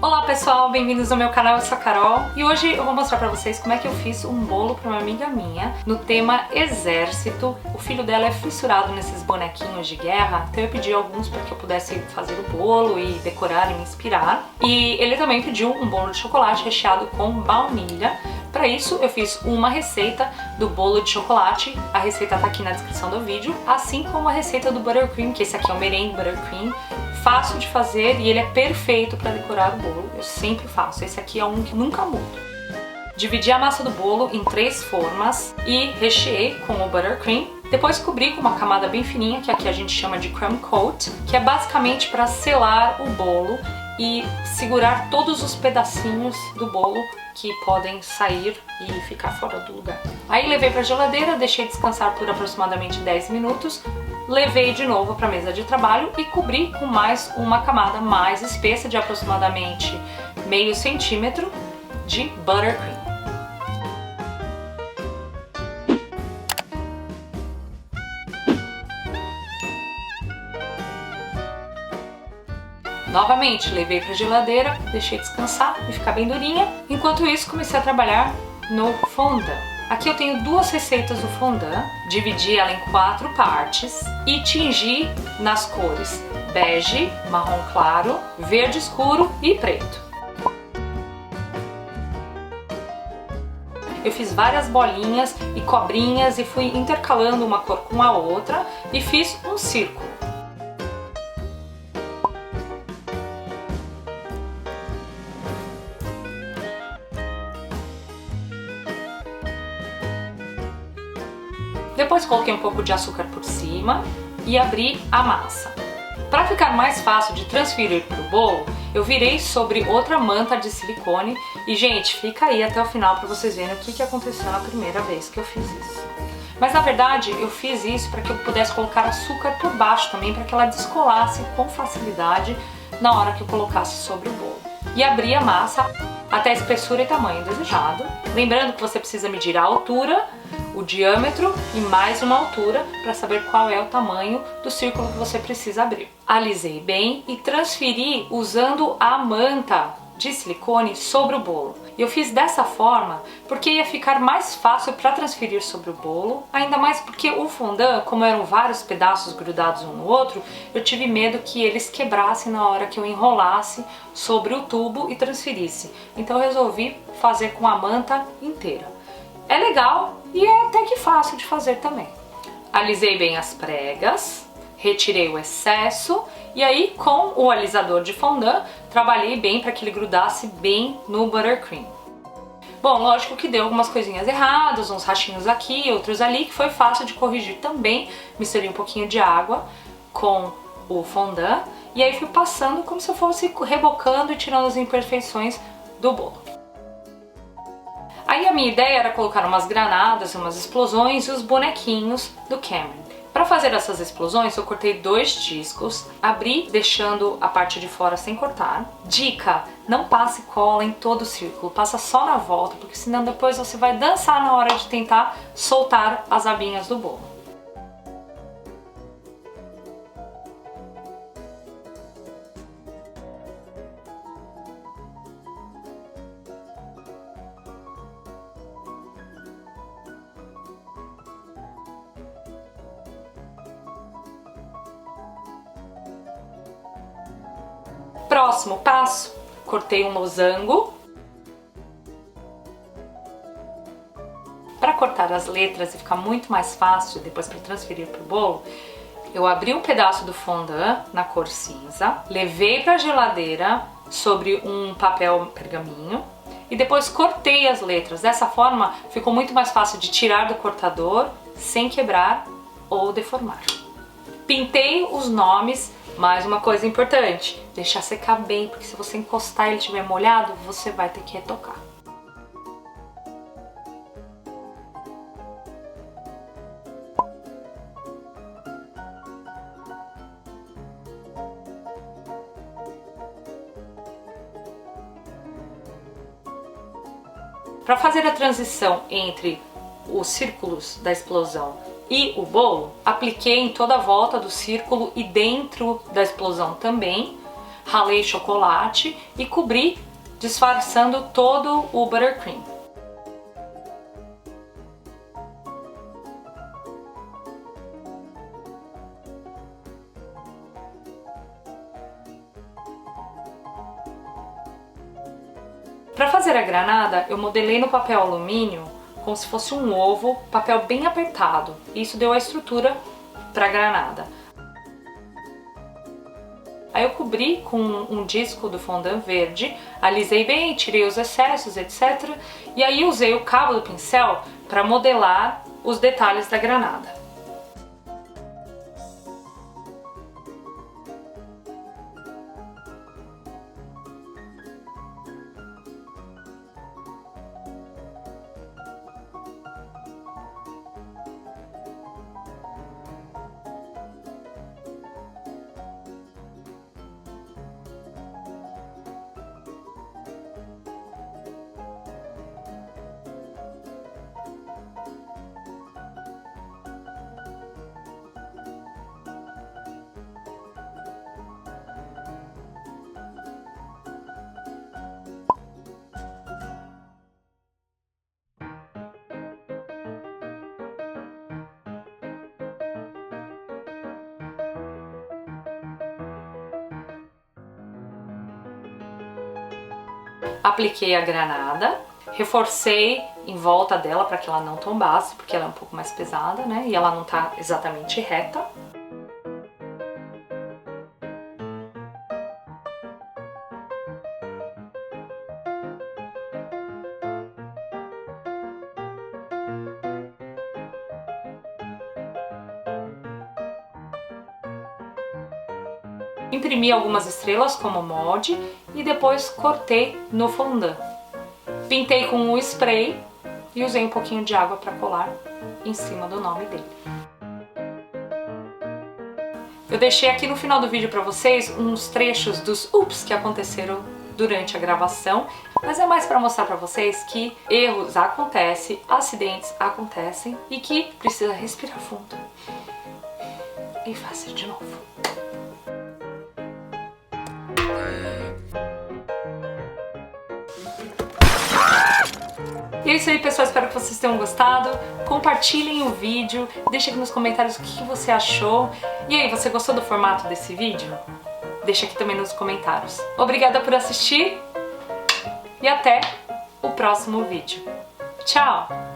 Olá pessoal, bem-vindos ao meu canal, eu sou a Carol e hoje eu vou mostrar pra vocês como é que eu fiz um bolo pra uma amiga minha no tema exército. O filho dela é fissurado nesses bonequinhos de guerra, então eu pedi alguns para que eu pudesse fazer o bolo e decorar e me inspirar. E ele também pediu um bolo de chocolate recheado com baunilha. Para isso eu fiz uma receita do bolo de chocolate, a receita tá aqui na descrição do vídeo, assim como a receita do buttercream, que esse aqui é o merengue buttercream. Fácil de fazer e ele é perfeito para decorar o bolo, eu sempre faço, esse aqui é um que nunca muda. Dividi a massa do bolo em 3 formas e recheei com o buttercream. Depois cobri com uma camada bem fininha, que aqui a gente chama de crumb coat, que é basicamente para selar o bolo e segurar todos os pedacinhos do bolo que podem sair e ficar fora do lugar. Aí levei para a geladeira, deixei descansar por aproximadamente 10 minutos, levei de novo para a mesa de trabalho e cobri com mais uma camada mais espessa de aproximadamente meio centímetro de buttercream. Novamente, levei para a geladeira, deixei descansar e ficar bem durinha. Enquanto isso, comecei a trabalhar no fondant. Aqui eu tenho 2 receitas do fondant, dividi ela em 4 partes e tingi nas cores bege, marrom claro, verde escuro e preto. Eu fiz várias bolinhas e cobrinhas e fui intercalando uma cor com a outra e fiz um círculo. Depois coloquei um pouco de açúcar por cima e abri a massa. Para ficar mais fácil de transferir para o bolo, eu virei sobre outra manta de silicone e, gente, fica aí até o final para vocês verem o que aconteceu na primeira vez que eu fiz isso. Mas na verdade eu fiz isso para que eu pudesse colocar açúcar por baixo também, para que ela descolasse com facilidade na hora que eu colocasse sobre o bolo. E abri a massa até a espessura e tamanho desejado. Lembrando que você precisa medir a altura, o diâmetro e mais uma altura para saber qual é o tamanho do círculo que você precisa abrir. Alisei bem e transferi usando a manta de silicone sobre o bolo. Eu fiz dessa forma porque ia ficar mais fácil para transferir sobre o bolo, ainda mais porque o fondant, como eram vários pedaços grudados um no outro, eu tive medo que eles quebrassem na hora que eu enrolasse sobre o tubo e transferisse. Então eu resolvi fazer com a manta inteira. É legal e é até que fácil de fazer também. Alisei bem as pregas, retirei o excesso e aí com o alisador de fondant trabalhei bem para que ele grudasse bem no buttercream. Bom, lógico que deu algumas coisinhas erradas, uns rachinhos aqui, outros ali, que foi fácil de corrigir também. Misturei um pouquinho de água com o fondant e aí fui passando como se eu fosse rebocando e tirando as imperfeições do bolo. Aí a minha ideia era colocar umas granadas, umas explosões e os bonequinhos do Cameron. Para fazer essas explosões eu cortei 2 discos, abri deixando a parte de fora sem cortar. Dica, não passe cola em todo o círculo, passa só na volta, porque senão depois você vai dançar na hora de tentar soltar as abinhas do bolo. Próximo passo, cortei um losango. Para cortar as letras e ficar muito mais fácil depois para transferir para o bolo, eu abri um pedaço do fondant na cor cinza, levei para a geladeira sobre um papel pergaminho e depois cortei as letras. Dessa forma ficou muito mais fácil de tirar do cortador sem quebrar ou deformar. Pintei os nomes. Mais uma coisa importante, deixar secar bem, porque se você encostar e ele estiver molhado, você vai ter que retocar. Para fazer a transição entre os círculos da explosão e o bolo, apliquei em toda a volta do círculo e dentro da explosão também, ralei chocolate e cobri, disfarçando todo o buttercream. Para fazer a granada, eu modelei no papel alumínio como se fosse um ovo, papel bem apertado. Isso deu a estrutura para a granada. Aí eu cobri com um disco do fondant verde, alisei bem, tirei os excessos, etc. E aí usei o cabo do pincel para modelar os detalhes da granada. Apliquei a granada, reforcei em volta dela para que ela não tombasse, porque ela é um pouco mais pesada, né? E ela não tá exatamente reta. Imprimi algumas estrelas como molde e depois cortei no fondant. Pintei com o spray e usei um pouquinho de água para colar em cima do nome dele. Eu deixei aqui no final do vídeo para vocês uns trechos dos ups que aconteceram durante a gravação, mas é mais para mostrar para vocês que erros acontecem, acidentes acontecem e que precisa respirar fundo e fazer de novo. E é isso aí, pessoal, espero que vocês tenham gostado. Compartilhem o vídeo, deixem aqui nos comentários o que você achou. E aí, você gostou do formato desse vídeo? Deixa aqui também nos comentários. Obrigada por assistir e até o próximo vídeo. Tchau!